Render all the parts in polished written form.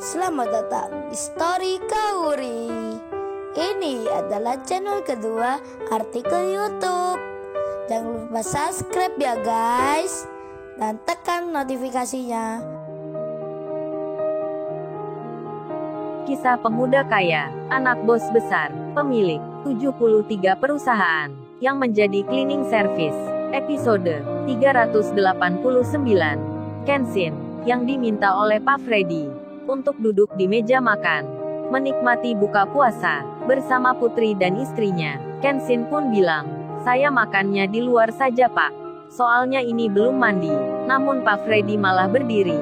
Selamat datang di Story Kauri. Ini adalah channel kedua artikel YouTube. Jangan lupa subscribe ya guys, dan tekan notifikasinya. Kisah pemuda kaya, anak bos besar, pemilik 73 perusahaan, yang menjadi cleaning service. Episode 389. Kenshin, yang diminta oleh Pak Freddy untuk duduk di meja makan, menikmati buka puasa bersama putri dan istrinya. Kenshin pun bilang, "Saya makannya di luar saja Pak. Soalnya ini belum mandi." Namun Pak Freddy malah berdiri,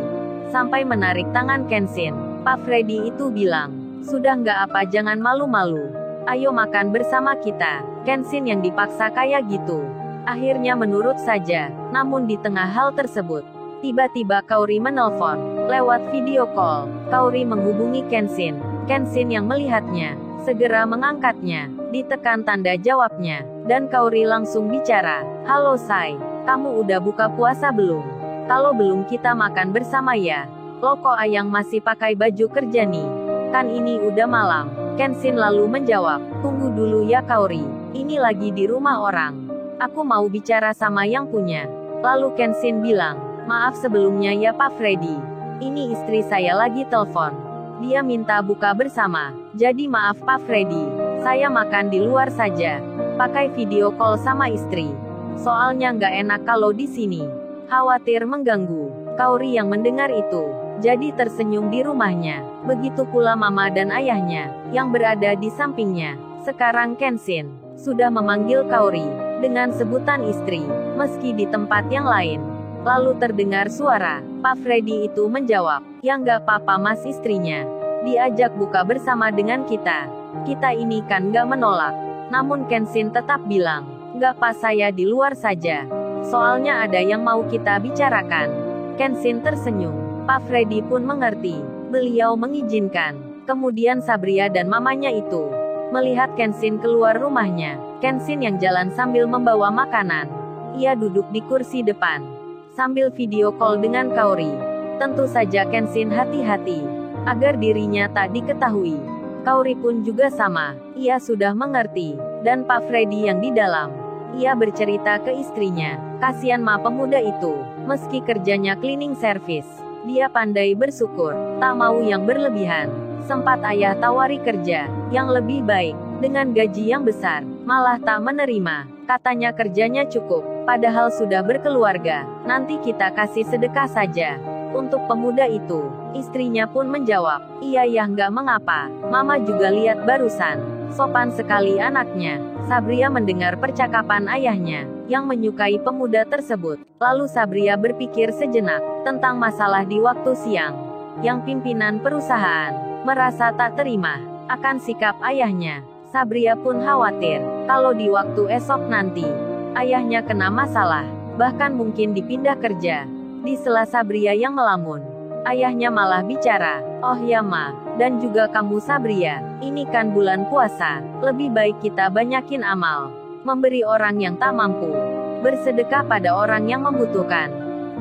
sampai menarik tangan Kenshin. Pak Freddy itu bilang, "Sudah nggak apa, jangan malu-malu. Ayo makan bersama kita." Kenshin yang dipaksa kayak gitu, akhirnya menurut saja. Namun di tengah hal tersebut, tiba-tiba Kaori menelpon lewat video call. Kaori menghubungi Kenshin. Kenshin yang melihatnya, segera mengangkatnya. Ditekan tanda jawabnya, dan Kaori langsung bicara, "Halo Sai, kamu udah buka puasa belum? Kalau belum kita makan bersama ya. Loh kok Ayang masih pakai baju kerja nih? Kan ini udah malam." Kenshin lalu menjawab, "Tunggu dulu ya Kaori, ini lagi di rumah orang. Aku mau bicara sama yang punya." Lalu Kenshin bilang, "Maaf sebelumnya ya Pak Freddy. Ini istri saya lagi telepon. Dia minta buka bersama. Jadi maaf Pak Freddy. Saya makan di luar saja. Pakai video call sama istri. Soalnya nggak enak kalau di sini. Khawatir mengganggu." Kaori yang mendengar itu, jadi tersenyum di rumahnya. Begitu pula mama dan ayahnya, yang berada di sampingnya. Sekarang Kenshin sudah memanggil Kaori dengan sebutan istri, meski di tempat yang lain. Lalu terdengar suara Pak Freddy itu menjawab, "Ya nggak apa-apa mas, istrinya diajak buka bersama dengan kita. Kita ini kan nggak menolak." Namun Kenshin tetap bilang, "Nggak pas, saya di luar saja. Soalnya ada yang mau kita bicarakan." Kenshin tersenyum. Pak Freddy pun mengerti. Beliau mengizinkan. Kemudian Sabria dan mamanya itu melihat Kenshin keluar rumahnya. Kenshin yang jalan sambil membawa makanan. Ia duduk di kursi depan, sambil video call dengan Kaori. Tentu saja Kenshin hati-hati, agar dirinya tak diketahui. Kaori pun juga sama, ia sudah mengerti. Dan Pak Freddy yang di dalam. Ia bercerita ke istrinya, kasihan ma pemuda itu, meski kerjanya cleaning service, dia pandai bersyukur, tak mau yang berlebihan. Sempat ayah tawari kerja yang lebih baik, dengan gaji yang besar, malah tak menerima. Katanya kerjanya cukup, padahal sudah berkeluarga. "Nanti kita kasih sedekah saja untuk pemuda itu." Istrinya pun menjawab, "Iya ya nggak mengapa, mama juga lihat barusan. Sopan sekali anaknya." Sabria mendengar percakapan ayahnya, yang menyukai pemuda tersebut. Lalu Sabria berpikir sejenak, tentang masalah di waktu siang, yang pimpinan perusahaan merasa tak terima akan sikap ayahnya. Sabria pun khawatir, kalau di waktu esok nanti, ayahnya kena masalah, bahkan mungkin dipindah kerja. Di sela Sabria yang melamun, ayahnya malah bicara, "Oh ya ma, dan juga kamu Sabria, ini kan bulan puasa, lebih baik kita banyakin amal, memberi orang yang tak mampu, bersedekah pada orang yang membutuhkan."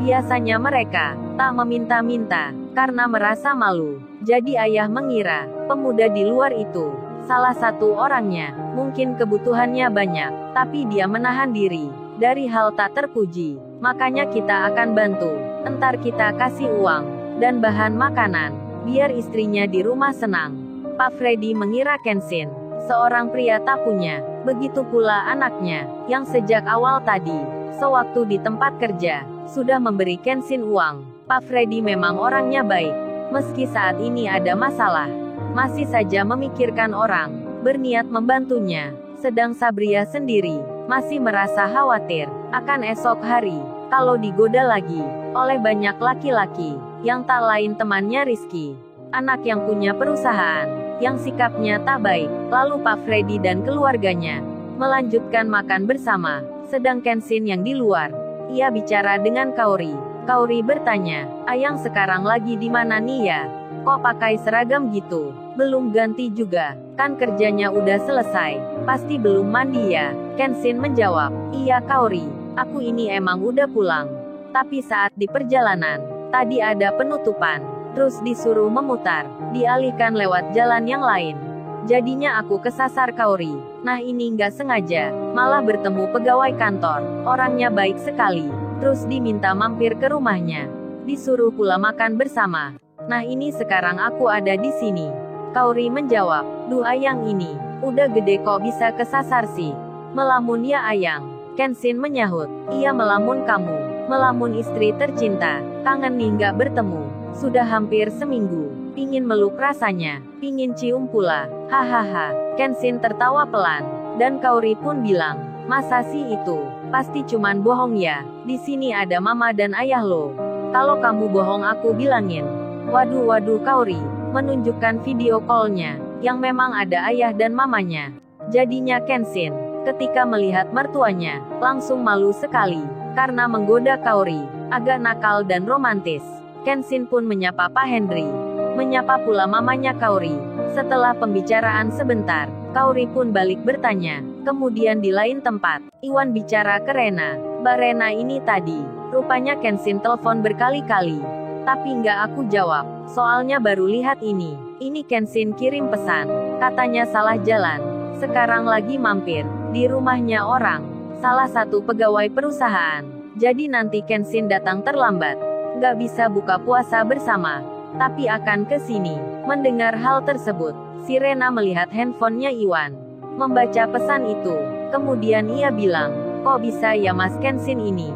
Biasanya mereka tak meminta-minta, karena merasa malu. Jadi ayah mengira, pemuda di luar itu, salah satu orangnya, mungkin kebutuhannya banyak, tapi dia menahan diri dari hal tak terpuji. "Makanya kita akan bantu, entar kita kasih uang dan bahan makanan, biar istrinya di rumah senang." Pak Freddy mengira Kenshin seorang pria tak punya, begitu pula anaknya, yang sejak awal tadi, sewaktu di tempat kerja, sudah memberi Kenshin uang. Pak Freddy memang orangnya baik, meski saat ini ada masalah, masih saja memikirkan orang, berniat membantunya. Sedang Sabria sendiri, masih merasa khawatir akan esok hari, kalau digoda lagi oleh banyak laki-laki, yang tak lain temannya Rizky, anak yang punya perusahaan, yang sikapnya tak baik. Lalu Pak Freddy dan keluarganya melanjutkan makan bersama, sedang Kenshin yang di luar. Ia bicara dengan Kaori. Kaori bertanya, "Ayang sekarang lagi di mana nih ya? Kok pakai seragam gitu? Belum ganti juga? Kan kerjanya udah selesai. Pasti belum mandi ya?" Kenshin menjawab, "Iya Kaori, aku ini emang udah pulang. Tapi saat di perjalanan, tadi ada penutupan terus disuruh memutar, dialihkan lewat jalan yang lain. Jadinya aku kesasar Kaori. Nah ini nggak sengaja, malah bertemu pegawai kantor, orangnya baik sekali. Terus diminta mampir ke rumahnya, disuruh pula makan bersama. Nah ini sekarang aku ada di sini. Kaori menjawab, duh Ayang ini, udah gede kok bisa kesasar sih. Melamun ya Ayang. Kenshin menyahut, iya melamun kamu, melamun istri tercinta, kangen nih nggak bertemu, sudah hampir seminggu. Pingin meluk rasanya, pingin cium pula, hahaha. Kenshin tertawa pelan, dan Kaori pun bilang, masa sih itu, pasti cuman bohong ya, di sini ada mama dan ayah lo. Kalau kamu bohong aku bilangin. Waduh Kaori, menunjukkan video call-nya, yang memang ada ayah dan mamanya. Jadinya Kenshin, ketika melihat mertuanya, langsung malu sekali, karena menggoda Kaori, agak nakal dan romantis. Kenshin pun menyapa Pak Henry. Menyapa pula mamanya Kaori. Setelah pembicaraan sebentar, Kaori pun balik bertanya. Kemudian di lain tempat, Iwan bicara ke Rena. Mbak Rena ini tadi, rupanya Kenshin telepon berkali-kali. Tapi nggak aku jawab, soalnya baru lihat ini. Ini Kenshin kirim pesan, katanya salah jalan. Sekarang lagi mampir, di rumahnya orang, salah satu pegawai perusahaan. Jadi nanti Kenshin datang terlambat. Nggak bisa buka puasa bersama. Tapi akan ke sini. Mendengar hal tersebut, si Rena melihat handphonenya Iwan. Membaca pesan itu. Kemudian ia bilang, kok bisa ya Mas Kenshin ini?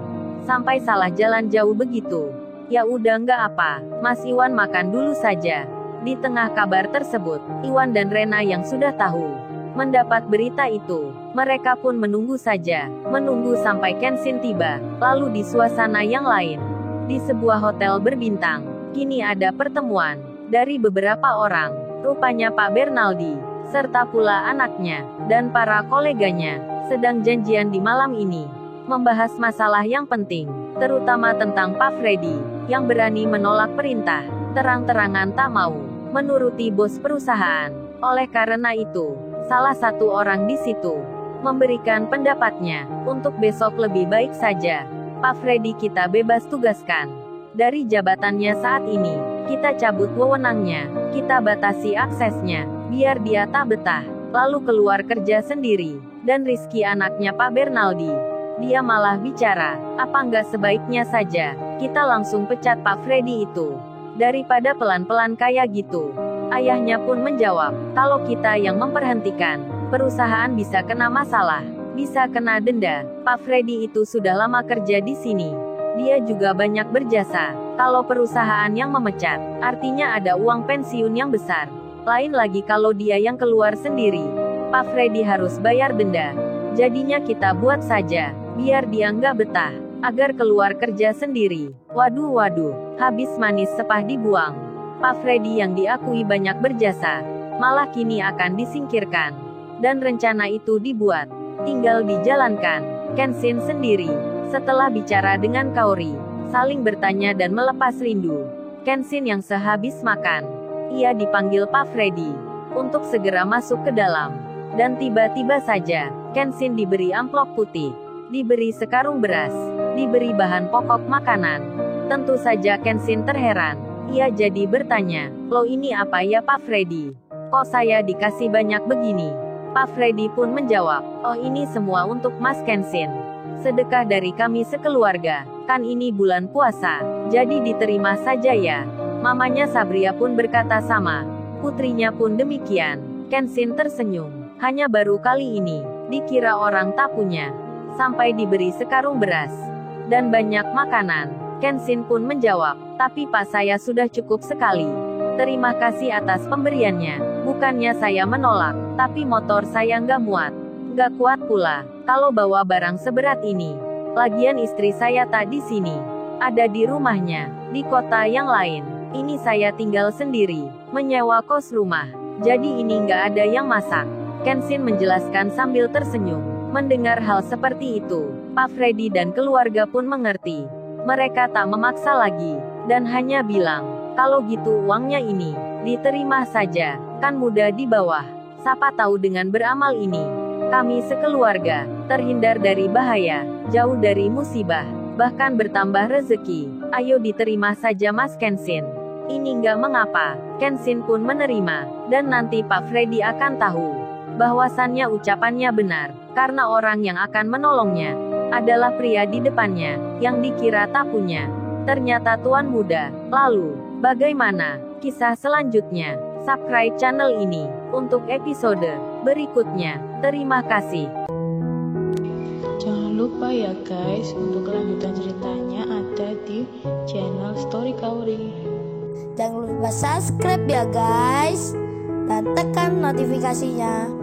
Sampai salah jalan jauh begitu. Ya udah nggak apa, Mas Iwan makan dulu saja. Di tengah kabar tersebut, Iwan dan Rena yang sudah tahu mendapat berita itu, mereka pun menunggu saja. Menunggu sampai Kenshin tiba. Lalu di suasana yang lain, di sebuah hotel berbintang, kini ada pertemuan dari beberapa orang, rupanya Pak Bernaldi, serta pula anaknya, dan para koleganya, sedang janjian di malam ini, membahas masalah yang penting, terutama tentang Pak Freddy, yang berani menolak perintah, terang-terangan tak mau menuruti bos perusahaan. Oleh karena itu, salah satu orang di situ memberikan pendapatnya, untuk besok lebih baik saja, Pak Freddy kita bebas tugaskan dari jabatannya saat ini, kita cabut wewenangnya, kita batasi aksesnya, biar dia tak betah, lalu keluar kerja sendiri. Dan Rizky anaknya Pak Bernaldi, dia malah bicara, apa nggak sebaiknya saja, kita langsung pecat Pak Freddy itu, daripada pelan-pelan kayak gitu. Ayahnya pun menjawab, kalau kita yang memperhentikan, perusahaan bisa kena masalah, bisa kena denda. Pak Freddy itu sudah lama kerja di sini. Dia juga banyak berjasa. Kalau perusahaan yang memecat, artinya ada uang pensiun yang besar. Lain lagi kalau dia yang keluar sendiri. Pak Freddy harus bayar denda. Jadinya kita buat saja, biar dia nggak betah, agar keluar kerja sendiri. Waduh, habis manis sepah dibuang. Pak Freddy yang diakui banyak berjasa, malah kini akan disingkirkan. Dan rencana itu dibuat, tinggal dijalankan. Kenshin sendiri, setelah bicara dengan Kaori, saling bertanya dan melepas rindu. Kenshin yang sehabis makan, ia dipanggil Pak Freddy untuk segera masuk ke dalam. Dan tiba-tiba saja, Kenshin diberi amplop putih, diberi sekarung beras, diberi bahan pokok makanan. Tentu saja Kenshin terheran. Ia jadi bertanya, "Lo ini apa ya Pak Freddy? Kok saya dikasih banyak begini?" Pak Freddy pun menjawab, "Oh ini semua untuk Mas Kenshin. Sedekah dari kami sekeluarga, kan ini bulan puasa, jadi diterima saja ya." Mamanya Sabria pun berkata sama. Putrinya pun demikian. Kenshin tersenyum. Hanya baru kali ini, dikira orang tak punya. Sampai diberi sekarung beras dan banyak makanan. Kenshin pun menjawab, "Tapi Pak saya sudah cukup sekali. Terima kasih atas pemberiannya. Bukannya saya menolak, tapi motor saya nggak muat. Nggak kuat pula, kalau bawa barang seberat ini. Lagian istri saya tak di sini. Ada di rumahnya, di kota yang lain. Ini saya tinggal sendiri, menyewa kos rumah. Jadi ini nggak ada yang masak." Kenshin menjelaskan sambil tersenyum. Mendengar hal seperti itu, Pak Freddy dan keluarga pun mengerti. Mereka tak memaksa lagi, dan hanya bilang, "Kalau gitu uangnya ini, diterima saja, kan mudah di bawah. Siapa tahu dengan beramal ini, kami sekeluarga, terhindar dari bahaya, jauh dari musibah, bahkan bertambah rezeki. Ayo diterima saja Mas Kenshin." Ini nggak mengapa, Kenshin pun menerima, dan nanti Pak Freddy akan tahu bahwasannya ucapannya benar, karena orang yang akan menolongnya adalah pria di depannya, yang dikira tak punya. Ternyata tuan muda. Lalu, bagaimana kisah selanjutnya? Subscribe channel ini untuk episode berikutnya. Terima kasih. Jangan lupa ya guys, untuk kelanjutan ceritanya ada di channel Story Kauri. Jangan lupa subscribe ya guys, dan tekan notifikasinya